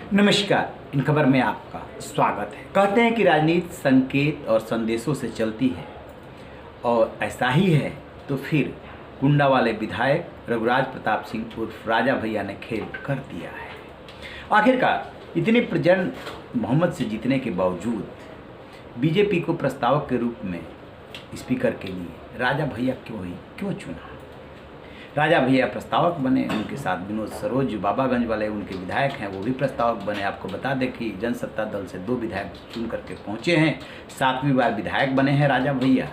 नमस्कार। इन खबर में आपका स्वागत है। कहते हैं कि राजनीति संकेत और संदेशों से चलती है, और ऐसा ही है तो फिर गुंडा वाले विधायक रघुराज प्रताप सिंह उर्फ राजा भैया ने खेल कर दिया है। आखिरकार इतने प्रचंड बहुमत से जीतने के बावजूद बीजेपी को प्रस्तावक के रूप में स्पीकर के लिए राजा भैया क्यों चुना। राजा भैया प्रस्तावक बने, उनके साथ विनोद सरोज जो बाबागंज वाले उनके विधायक हैं वो भी प्रस्तावक बने। आपको बता दें कि जनसत्ता दल से 2 विधायक चुन करके पहुँचे हैं, 7वीं बार विधायक बने हैं राजा भैया।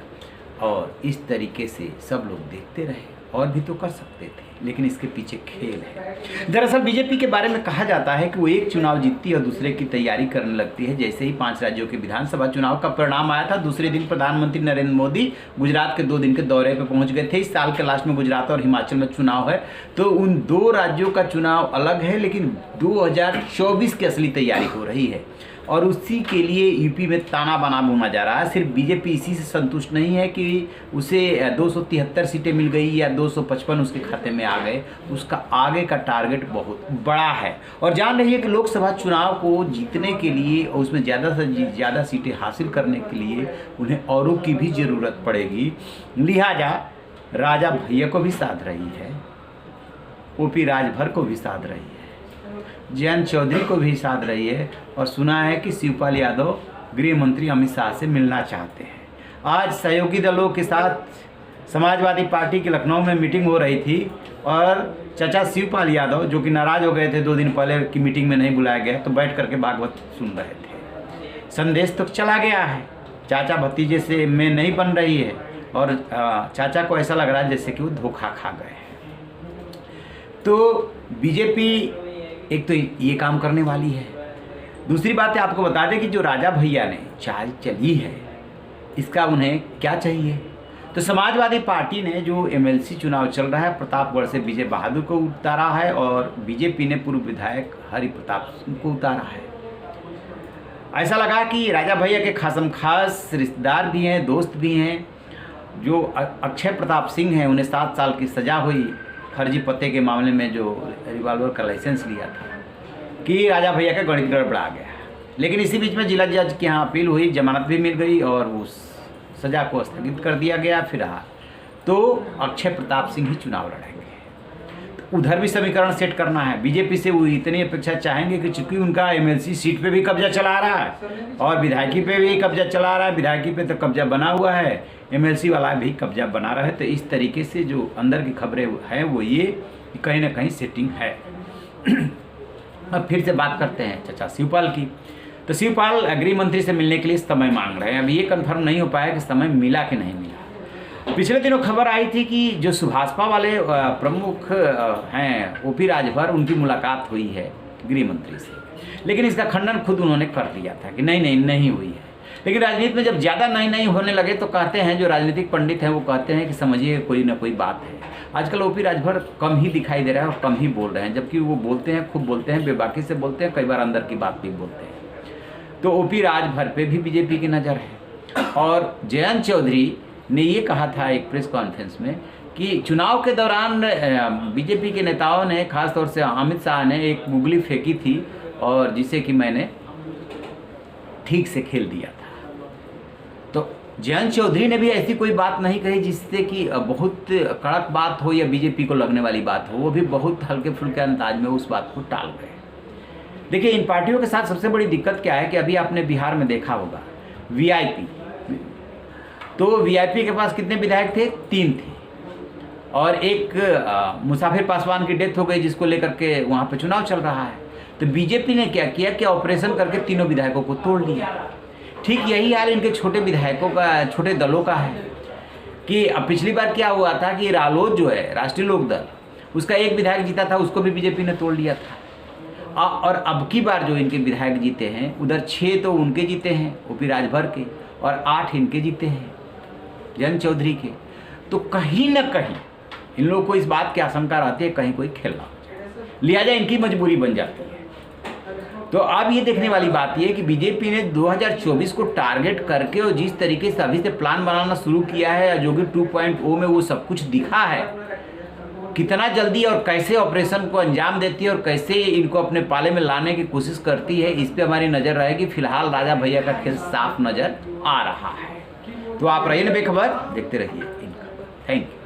और इस तरीके से सब लोग देखते रहे, और भी तो कर सकते थे, लेकिन इसके पीछे खेल है। दरअसल बीजेपी के बारे में कहा जाता है कि वो एक चुनाव जीतती है और दूसरे की तैयारी करने लगती है। जैसे ही 5 राज्यों के विधानसभा चुनाव का परिणाम आया था, दूसरे दिन प्रधानमंत्री नरेंद्र मोदी गुजरात के 2 दिन के दौरे पर पहुंच गए थे। इस साल के लास्ट में गुजरात और हिमाचल में चुनाव है, तो उन 2 राज्यों का चुनाव अलग है, लेकिन 2024 की असली तैयारी हो रही है। और उसी के लिए यूपी में ताना बाना बुना जा रहा है। सिर्फ बीजेपी इसी से संतुष्ट नहीं है कि उसे 273 सीटें मिल गई या 255 उसके खाते में आ गए, उसका आगे का टारगेट बहुत बड़ा है। और जान रही है कि लोकसभा चुनाव को जीतने के लिए और उसमें ज़्यादा से ज़्यादा सीटें हासिल करने के लिए उन्हें औरों की भी ज़रूरत पड़ेगी। लिहाजा राजा भैया को भी साध रही है, ओपी राजभर को भी साध रही है, जयंत चौधरी को भी साध रही है। और सुना है कि शिवपाल यादव गृह मंत्री अमित शाह से मिलना चाहते हैं। आज सहयोगी दलों के साथ समाजवादी पार्टी की लखनऊ में मीटिंग हो रही थी, और चाचा शिवपाल यादव जो कि नाराज़ हो गए थे 2 दिन पहले की मीटिंग में नहीं बुलाया गया, तो बैठ करके भागवत सुन रहे थे। संदेश तो चला गया है, चाचा भतीजे से में नहीं बन रही है, और चाचा को ऐसा लग रहा है जैसे कि वो धोखा खा गए हैं। तो बीजेपी एक तो ये काम करने वाली है। दूसरी बात है, आपको बता दें कि जो राजा भैया ने चाल चली है, इसका उन्हें क्या चाहिए। तो समाजवादी पार्टी ने जो एमएलसी चुनाव चल रहा है, प्रतापगढ़ से विजय बहादुर को उतारा है, और बीजेपी ने पूर्व विधायक हरि प्रताप सिंह को उतारा है। ऐसा लगा कि राजा भैया के खासम खास रिश्तेदार भी हैं, दोस्त भी हैं। जो अक्षय प्रताप सिंह हैं, उन्हें 7 साल की सज़ा हुई फर्जी पते के मामले में, जो रिवॉल्वर का लाइसेंस लिया था, कि राजा भैया का गणित गड़बड़ा गया। लेकिन इसी बीच में जिला जज के यहाँ अपील हुई, जमानत भी मिल गई और उस सज़ा को स्थगित कर दिया गया। फिलहाल तो अक्षय प्रताप सिंह ही चुनाव लड़ेंगे। तो उधर भी समीकरण सेट करना है। बीजेपी से वो इतनी अपेक्षा चाहेंगे कि चूंकि उनका एमएलसी सीट पे भी कब्जा चला रहा है और विधायकी पे भी कब्जा चला रहा है, विधायकी पे तो कब्जा बना हुआ है, एमएलसी वाला भी कब्जा बना रहा है। तो इस तरीके से जो अंदर की खबरें हैं वो ये कि कहीं ना कहीं सेटिंग है। अब फिर से बात करते हैं चाचा शिवपाल की। तो शिवपाल गृह मंत्री से मिलने के लिए समय मांग रहे हैं। अभी ये कंफर्म नहीं हो पाया कि समय मिला कि नहीं मिला। पिछले दिनों खबर आई थी कि जो सुभाषपा वाले प्रमुख हैं ओपी राजभर, उनकी मुलाकात हुई है गृह मंत्री से, लेकिन इसका खंडन खुद उन्होंने कर दिया था कि नहीं हुई है। लेकिन राजनीति में जब ज़्यादा नहीं होने लगे तो कहते हैं, जो राजनीतिक पंडित हैं वो कहते हैं कि समझिए कोई ना कोई बात है। आजकल ओपी राजभर कम ही दिखाई दे रहा है और कम ही बोल रहे हैं, जबकि वो बोलते हैं, खूब बोलते हैं, बेबाकी से बोलते हैं, कई बार अंदर की बात भी बोलते हैं। तो ओपी राजभर पे भी बीजेपी की नज़र है। और जयंत चौधरी ने ये कहा था एक प्रेस कॉन्फ्रेंस में कि चुनाव के दौरान बीजेपी के नेताओं ने, खासतौर से अमित शाह ने, एक गुगली फेंकी थी और जिसे कि मैंने ठीक से खेल दिया था। तो जयंत चौधरी ने भी ऐसी कोई बात नहीं कही जिससे कि बहुत कड़क बात हो या बीजेपी को लगने वाली बात हो। वो भी बहुत हल्के फुल्के अंदाज में उस बात को टाल गए। देखिए, इन पार्टियों के साथ सबसे बड़ी दिक्कत क्या है कि अभी आपने बिहार में देखा होगा वीआईपी, तो वीआईपी के पास कितने विधायक थे? 3 थे, और एक मुसाफिर पासवान की डेथ हो गई जिसको लेकर के वहाँ पे चुनाव चल रहा है। तो बीजेपी ने क्या किया कि ऑपरेशन करके तीनों विधायकों को तोड़ लिया। ठीक यही हाल इनके छोटे विधायकों का, छोटे दलों का है कि अब पिछली बार क्या हुआ था कि रालोद जो है, राष्ट्रीय लोक दल, उसका एक विधायक जीता था, उसको भी बीजेपी ने तोड़ लिया था। और अब की बार जो इनके विधायक जीते हैं, उधर 6 तो उनके जीते हैं ओपी राजभर के, और 8 इनके जीते हैं जयंत चौधरी के। तो कहीं ना कहीं इन लोगों को इस बात की आशंका रहती है कहीं कोई खेलना हो जाए, लिहाजा इनकी मजबूरी बन जाती है। तो अब ये देखने वाली बात ये है कि बीजेपी ने 2024 को टारगेट करके और जिस तरीके से अभी से प्लान बनाना शुरू किया है, योगी 2.0 में वो सब कुछ दिखा है, कितना जल्दी और कैसे ऑपरेशन को अंजाम देती है और कैसे इनको अपने पाले में लाने की कोशिश करती है, इस पे हमारी नज़र रहेगी। फिलहाल राजा भैया का खेल साफ नज़र आ रहा है। तो आप रहिए ना बेखबर, देखते रहिए इनका। Thank you.